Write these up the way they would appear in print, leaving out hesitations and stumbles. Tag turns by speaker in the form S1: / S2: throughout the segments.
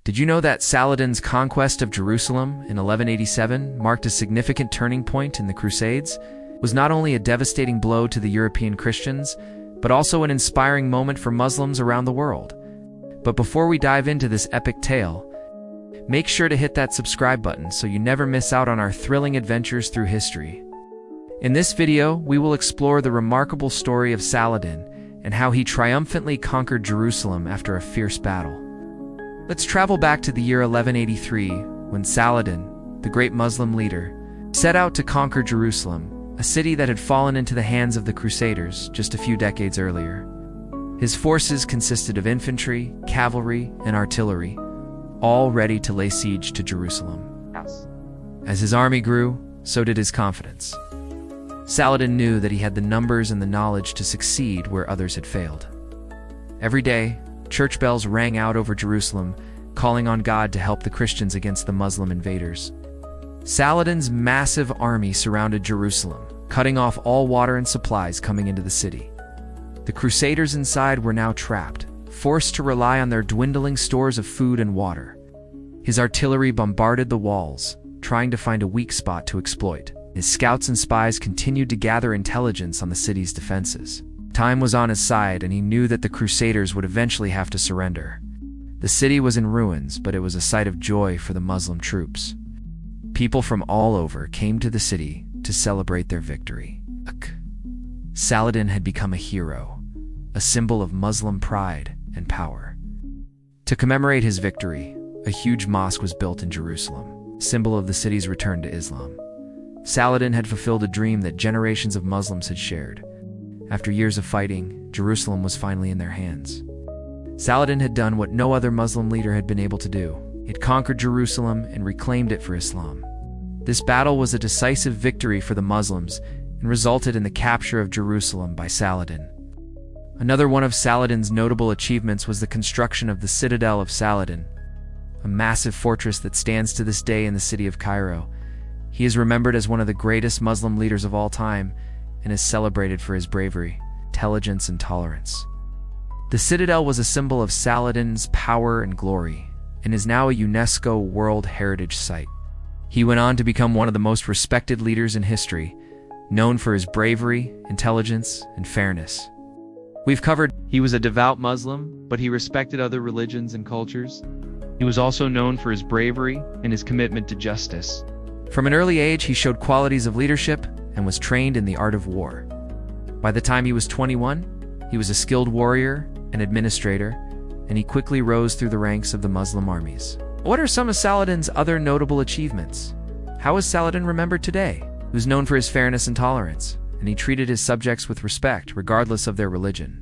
S1: Did you know that Saladin's conquest of Jerusalem in 1187 marked a significant turning point in the Crusades? It was not only a devastating blow to the European Christians, but also an inspiring moment for Muslims around the world. But before we dive into this epic tale, make sure to hit that subscribe button so you never miss out on our thrilling adventures through history. In this video, we will explore the remarkable story of Saladin and how he triumphantly conquered Jerusalem after a fierce battle. Let's travel back to the year 1183, when Saladin, the great Muslim leader, set out to conquer Jerusalem, a city that had fallen into the hands of the Crusaders just a few decades earlier. His forces consisted of infantry, cavalry, and artillery, all ready to lay siege to Jerusalem. As his army grew, so did his confidence. Saladin knew that he had the numbers and the knowledge to succeed where others had failed. Every day, church bells rang out over Jerusalem, calling on God to help the Christians against the Muslim invaders. Saladin's massive army surrounded Jerusalem, cutting off all water and supplies coming into the city. The Crusaders inside were now trapped, forced to rely on their dwindling stores of food and water. His artillery bombarded the walls, trying to find a weak spot to exploit. His scouts and spies continued to gather intelligence on the city's defenses. Time was on his side, and he knew that the Crusaders would eventually have to surrender. The city was in ruins, but it was a sight of joy for the Muslim troops. People from all over came to the city to celebrate their victory. Saladin had become a hero, a symbol of Muslim pride and power. To commemorate his victory, a huge mosque was built in Jerusalem, symbol of the city's return to Islam. Saladin had fulfilled a dream that generations of Muslims had shared. After years of fighting, Jerusalem was finally in their hands. Saladin had done what no other Muslim leader had been able to do. He'd conquered Jerusalem and reclaimed it for Islam. This battle was a decisive victory for the Muslims and resulted in the capture of Jerusalem by Saladin. Another one of Saladin's notable achievements was the construction of the Citadel of Saladin, a massive fortress that stands to this day in the city of Cairo. He is remembered as one of the greatest Muslim leaders of all time and is celebrated for his bravery, intelligence, and tolerance. The citadel was a symbol of Saladin's power and glory, and is now a UNESCO World Heritage Site. He went on to become one of the most respected leaders in history, known for his bravery, intelligence, and fairness. We've covered he was a devout Muslim, but he respected other religions and cultures. He was also known for his bravery and his commitment to justice. From an early age, he showed qualities of leadership and was trained in the art of war. By the time he was 21, he was a skilled warrior and administrator, and he quickly rose through the ranks of the Muslim armies. What are some of Saladin's other notable achievements? How is Saladin remembered today? He was known for his fairness and tolerance, and he treated his subjects with respect, regardless of their religion.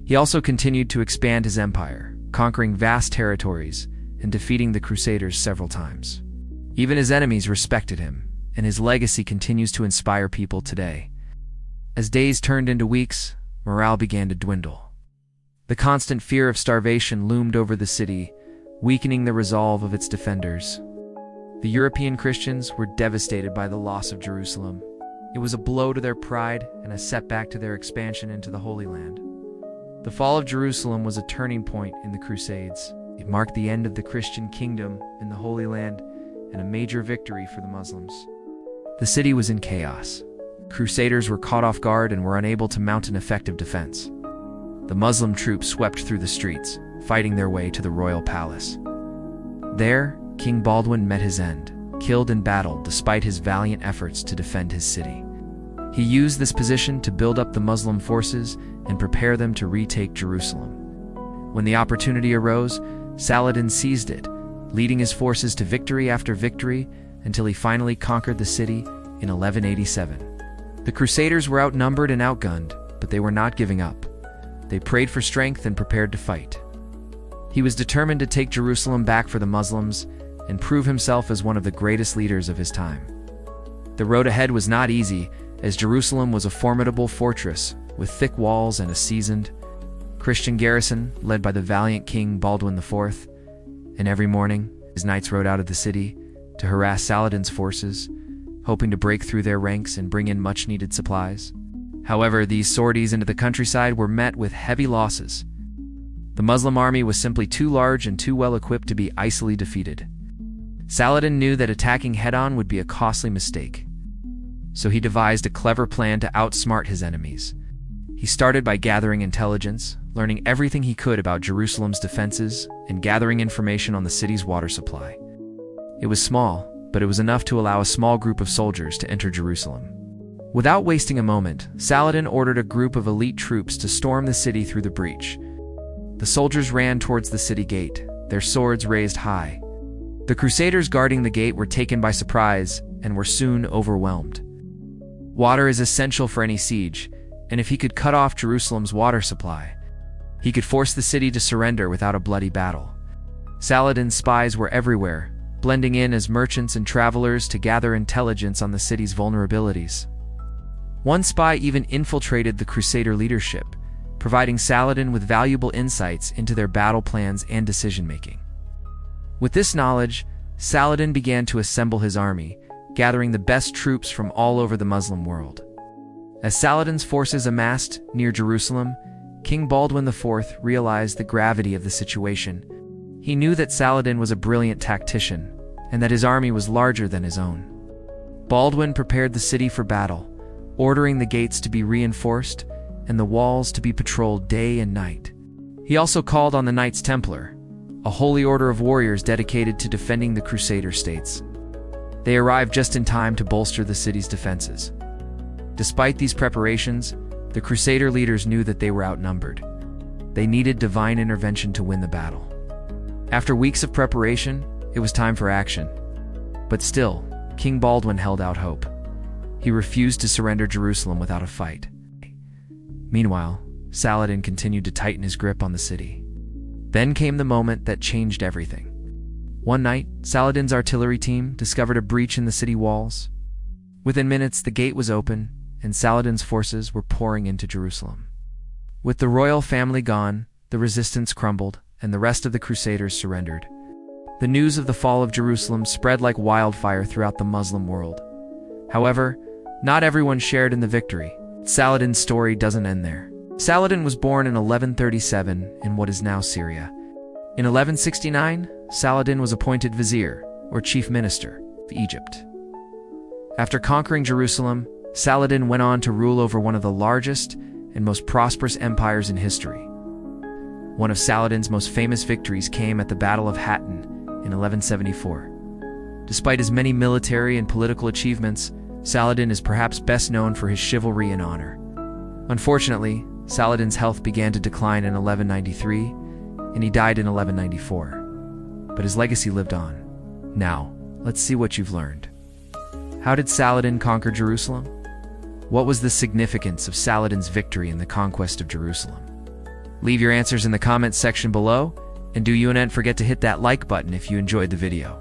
S1: He also continued to expand his empire, conquering vast territories and defeating the Crusaders several times. Even his enemies respected him, and his legacy continues to inspire people today. As days turned into weeks, morale began to dwindle. The constant fear of starvation loomed over the city, weakening the resolve of its defenders. The European Christians were devastated by the loss of Jerusalem. It was a blow to their pride and a setback to their expansion into the Holy Land. The fall of Jerusalem was a turning point in the Crusades. It marked the end of the Christian kingdom in the Holy Land and a major victory for the Muslims. The city was in chaos. Crusaders were caught off guard and were unable to mount an effective defense. The Muslim troops swept through the streets, fighting their way to the royal palace. There, King Baldwin met his end, killed in battle despite his valiant efforts to defend his city. He used this position to build up the Muslim forces and prepare them to retake Jerusalem. When the opportunity arose, Saladin seized it, leading his forces to victory after victory until he finally conquered the city in 1187. The Crusaders were outnumbered and outgunned, but they were not giving up. They prayed for strength and prepared to fight. He was determined to take Jerusalem back for the Muslims and prove himself as one of the greatest leaders of his time. The road ahead was not easy, as Jerusalem was a formidable fortress with thick walls and a seasoned Christian garrison led by the valiant King Baldwin IV, and every morning his knights rode out of the city to harass Saladin's forces, hoping to break through their ranks and bring in much-needed supplies. However, these sorties into the countryside were met with heavy losses. The Muslim army was simply too large and too well equipped to be easily defeated. Saladin knew that attacking head-on would be a costly mistake. So he devised a clever plan to outsmart his enemies. He started by gathering intelligence, learning everything he could about Jerusalem's defenses, and gathering information on the city's water supply. It was small, but it was enough to allow a small group of soldiers to enter Jerusalem. Without wasting a moment, Saladin ordered a group of elite troops to storm the city through the breach. The soldiers ran towards the city gate, their swords raised high. The Crusaders guarding the gate were taken by surprise and were soon overwhelmed. Water is essential for any siege, and if he could cut off Jerusalem's water supply, he could force the city to surrender without a bloody battle. Saladin's spies were everywhere, blending in as merchants and travelers to gather intelligence on the city's vulnerabilities. One spy even infiltrated the Crusader leadership, providing Saladin with valuable insights into their battle plans and decision-making. With this knowledge, Saladin began to assemble his army, gathering the best troops from all over the Muslim world. As Saladin's forces amassed near Jerusalem, King Baldwin IV realized the gravity of the situation. He knew that Saladin was a brilliant tactician, and that his army was larger than his own. Baldwin prepared the city for battle, ordering the gates to be reinforced and the walls to be patrolled day and night. He also called on the Knights Templar, a holy order of warriors dedicated to defending the Crusader states. They arrived just in time to bolster the city's defenses. Despite these preparations, the Crusader leaders knew that they were outnumbered. They needed divine intervention to win the battle. After weeks of preparation, it was time for action. But still, King Baldwin held out hope. He refused to surrender Jerusalem without a fight. Meanwhile, Saladin continued to tighten his grip on the city. Then came the moment that changed everything. One night, Saladin's artillery team discovered a breach in the city walls. Within minutes, the gate was open, and Saladin's forces were pouring into Jerusalem. With the royal family gone, the resistance crumbled, and the rest of the Crusaders surrendered. The news of the fall of Jerusalem spread like wildfire throughout the Muslim world. However, not everyone shared in the victory. Saladin's story doesn't end there. Saladin was born in 1137 in what is now Syria. In 1169, Saladin was appointed vizier, or chief minister, of Egypt. After conquering Jerusalem, Saladin went on to rule over one of the largest and most prosperous empires in history. One of Saladin's most famous victories came at the Battle of Hattin in 1174. Despite his many military and political achievements, Saladin is perhaps best known for his chivalry and honor. Unfortunately, Saladin's health began to decline in 1193, and he died in 1194. But his legacy lived on. Now, let's see what you've learned. How did Saladin conquer Jerusalem? What was the significance of Saladin's victory in the conquest of Jerusalem? Leave your answers in the comments section below, and don't forget to hit that like button if you enjoyed the video.